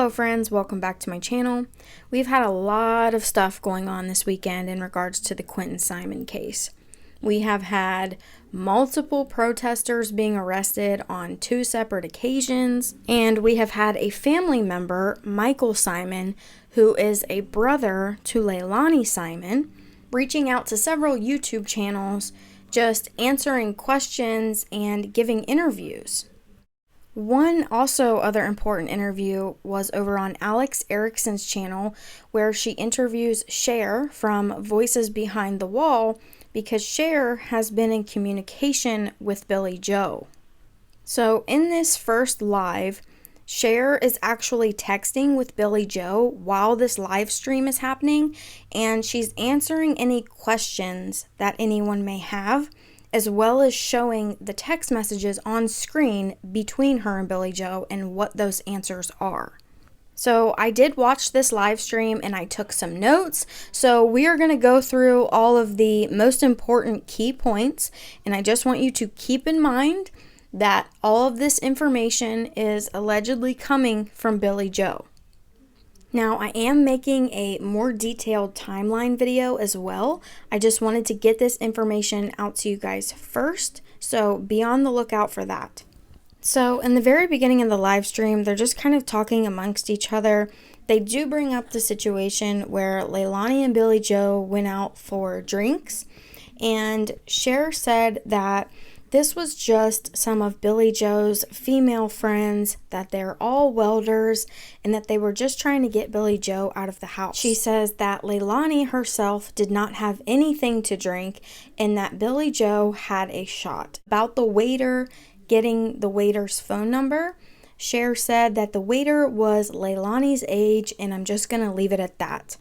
Hello friends, welcome back to my channel. We've had a lot of stuff going on this weekend in regards to the Quintonsimon case. We have had multiple protesters being arrested on 2 separate occasions, and we have had a family member, Michael Simon, who is a brother to Leilani Simon, reaching out to several YouTube channels, just answering questions and giving interviews. One also other important interview was over on Alex Erickson's channel, where she interviews Cher from Voices Behind the Wall, because Cher has been in communication with Billy Jo. So in this first live, Cher is actually texting with Billy Jo while this live stream is happening, and she's answering any questions that anyone may have, as well as showing the text messages on screen between her and Billy Jo and what those answers are. So I did watch this live stream and I took some notes. So we are going to go through all of the most important key points, and I just want you to keep in mind that all of this information is allegedly coming from Billy Jo. Now, I am making a more detailed timeline video as well. I just wanted to get this information out to you guys first, so be on the lookout for that. So, in the very beginning of the live stream, they're just kind of talking amongst each other. They do bring up the situation where Leilani and Billy Jo went out for drinks, and Cher said that this was just some of Billy Jo's female friends, that they're all welders, and that they were just trying to get Billy Jo out of the house. She says that Leilani herself did not have anything to drink, and that Billy Jo had a shot. About the waiter getting the waiter's phone number, Cher said that the waiter was Leilani's age, and I'm just going to leave it at that.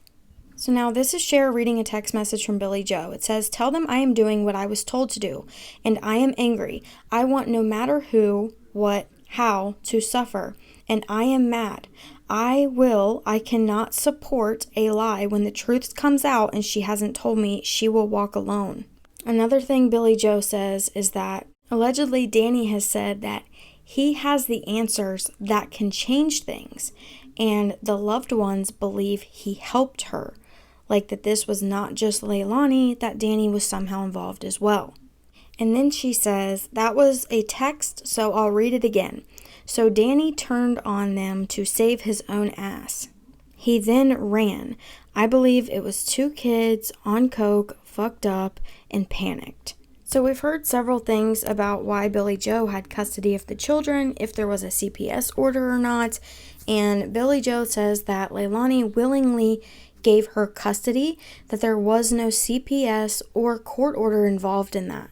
So now this is Cher reading a text message from Billy Jo. It says, "Tell them I am doing what I was told to do, and I am angry. I want no matter who, what, how to suffer, and I am mad. I cannot support a lie when the truth comes out and she hasn't told me she will walk alone." Another thing Billy Jo says is that allegedly Danny has said that he has the answers that can change things, and the loved ones believe he helped her. Like that this was not just Leilani, that Danny was somehow involved as well. And then she says, "That was a text, so I'll read it again. So Danny turned on them to save his own ass. He then ran. I believe it was 2 kids on coke, fucked up, and panicked." So we've heard several things about why Billy Jo had custody of the children, if there was a CPS order or not. And Billy Jo says that Leilani willingly gave her custody, that there was no CPS or court order involved in that.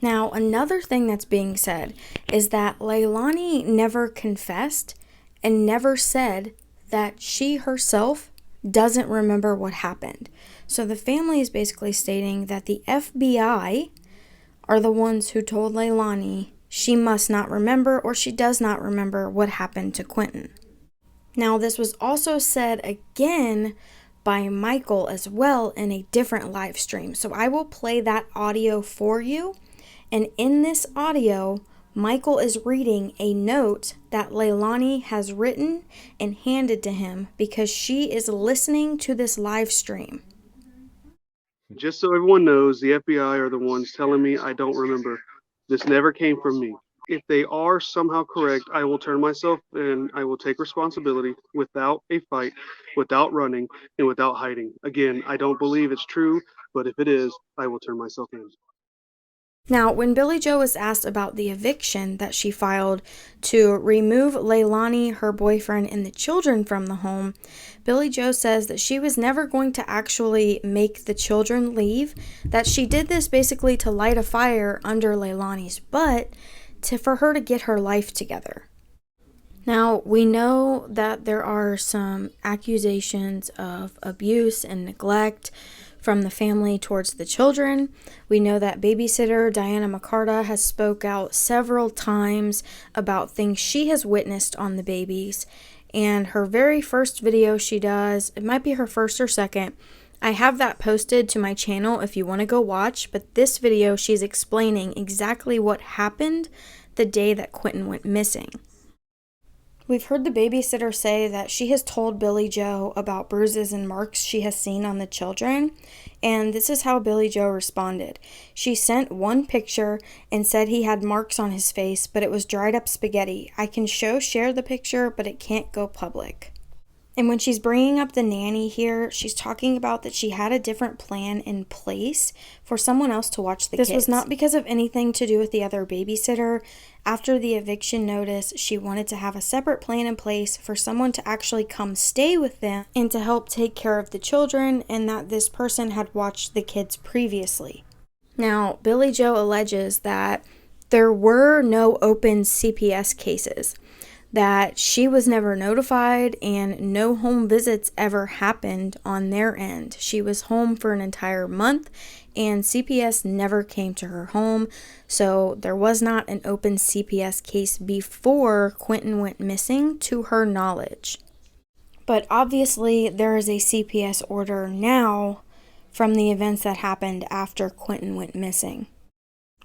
Now, another thing that's being said is that Leilani never confessed and never said that she herself doesn't remember what happened. So the family is basically stating that the FBI are the ones who told Leilani she must not remember, or she does not remember what happened to Quinton. Now, this was also said again by Michael as well in a different live stream. So I will play that audio for you. And in this audio, Michael is reading a note that Leilani has written and handed to him because she is listening to this live stream. "Just so everyone knows, the FBI are the ones telling me I don't remember. This never came from me. If they are somehow correct, I will turn myself in. I will take responsibility without a fight, without running, and without hiding. Again, I don't believe it's true, but if it is, I will turn myself in." Now, when Billy Jo was asked about the eviction that she filed to remove Leilani, her boyfriend, and the children from the home, Billy Jo says that she was never going to actually make the children leave, that she did this basically to light a fire under Leilani's butt for her to get her life together. Now, we know that there are some accusations of abuse and neglect from the family towards the children. We know that babysitter Diana McCarta has spoke out several times about things she has witnessed on the babies. And her very first video she does, it might be her first or second, I have that posted to my channel if you want to go watch, but this video she's explaining exactly what happened the day that Quinton went missing. We've heard the babysitter say that she has told Billy Joe about bruises and marks she has seen on the children, and this is how Billy Joe responded. She sent one picture and said he had marks on his face, but it was dried up spaghetti. I can share the picture, but it can't go public. And when she's bringing up the nanny here, she's talking about that she had a different plan in place for someone else to watch the kids. This was not because of anything to do with the other babysitter. After the eviction notice, she wanted to have a separate plan in place for someone to actually come stay with them and to help take care of the children, and that this person had watched the kids previously. Now, Billy Joe alleges that there were no open CPS cases, that she was never notified, and no home visits ever happened on their end. She was home for an entire month, and CPS never came to her home, so there was not an open CPS case before Quinton went missing to her knowledge. But obviously, there is a CPS order now from the events that happened after Quinton went missing.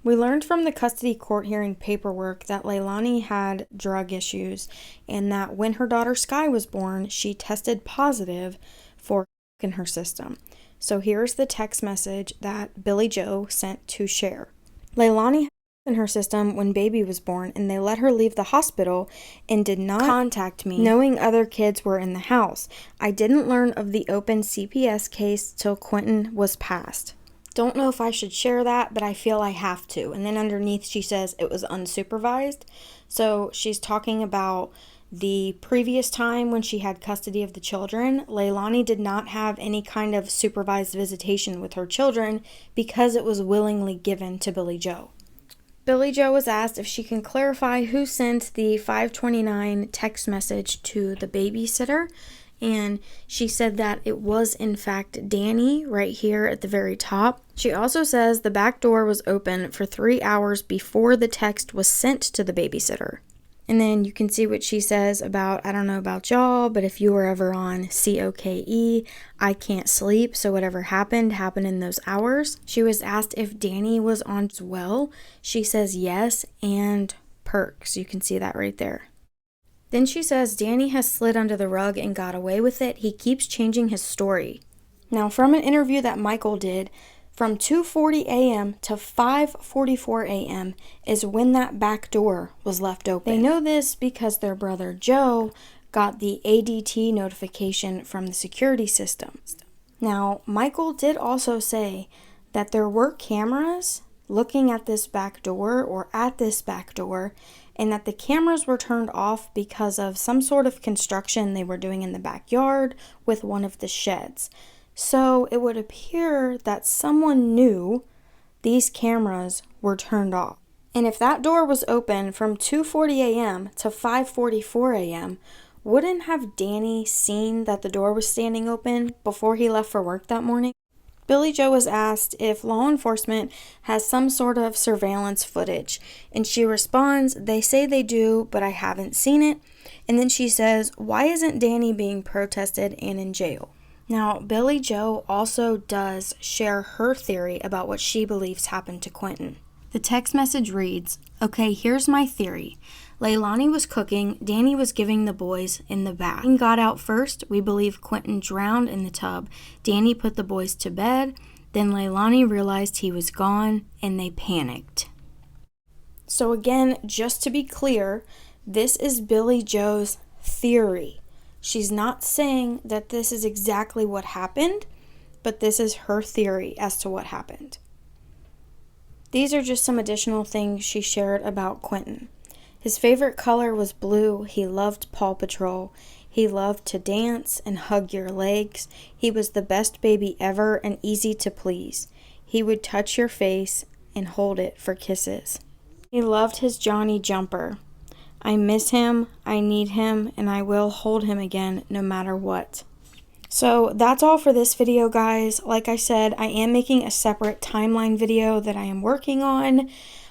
We learned from the custody court hearing paperwork that Leilani had drug issues, and that when her daughter Sky was born, she tested positive for in her system. So here's the text message that Billy Joe sent to Cher. Leilani had in her system when baby was born, and they let her leave the hospital and did not contact me, knowing other kids were in the house. I didn't learn of the open CPS case till Quinton was passed. Don't know if I should share that, but I feel I have to. And then underneath she says it was unsupervised. So she's talking about the previous time when she had custody of the children. Leilani did not have any kind of supervised visitation with her children because it was willingly given to Billy Joe. Billy Joe was asked if she can clarify who sent the 529 text message to the babysitter. And she said that it was in fact Danny right here at the very top. She also says the back door was open for 3 hours before the text was sent to the babysitter. And then you can see what she says about, I don't know about y'all, but if you were ever on COKE, I can't sleep, so whatever happened in those hours. She was asked if Danny was on as well. She says yes, and perks. You can see that right there. Then she says Danny has slid under the rug and got away with it. He keeps changing his story. Now, from an interview that Michael did, from 2:40 a.m. to 5:44 a.m. is when that back door was left open. They know this because their brother Joe got the ADT notification from the security system. Now, Michael did also say that there were cameras looking at this back door and that the cameras were turned off because of some sort of construction they were doing in the backyard with one of the sheds. So it would appear that someone knew these cameras were turned off. And if that door was open from 2:40 a.m. to 5:44 a.m., wouldn't have Danny seen that the door was standing open before he left for work that morning? Billy Joe was asked if law enforcement has some sort of surveillance footage, and she responds, they say they do, but I haven't seen it. And then she says, why isn't Danny being protested and in jail? Now, Billy Joe also does share her theory about what she believes happened to Quinton. The text message reads, okay, here's my theory. Leilani was cooking, Danny was giving the boys in the bath. Quinton got out first. We believe Quinton drowned in the tub. Danny put the boys to bed. Then Leilani realized he was gone and they panicked. So again, just to be clear, this is Billy Joe's theory. She's not saying that this is exactly what happened, but this is her theory as to what happened. These are just some additional things she shared about Quinton. His favorite color was blue. He loved Paw Patrol. He loved to dance and hug your legs. He was the best baby ever and easy to please. He would touch your face and hold it for kisses. He loved his Johnny jumper. I miss him, I need him, and I will hold him again no matter what. So that's all for this video, guys. Like I said, I am making a separate timeline video that I am working on.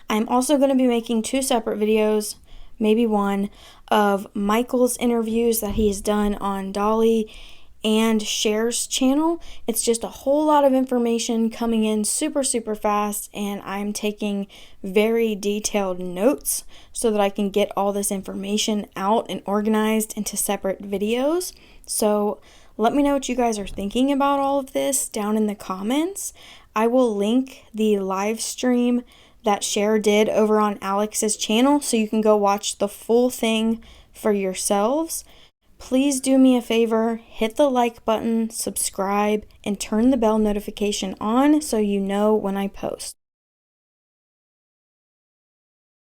I'm also going to be making 2 separate videos, maybe one, of Michael's interviews that he's done on Dolly and Cher's channel. It's just a whole lot of information coming in super, super fast, and I'm taking very detailed notes so that I can get all this information out and organized into separate videos. So let me know what you guys are thinking about all of this down in the comments. I will link the live stream that Cher did over on Alex's channel so you can go watch the full thing for yourselves. Please do me a favor, hit the like button, subscribe, and turn the bell notification on so you know when I post.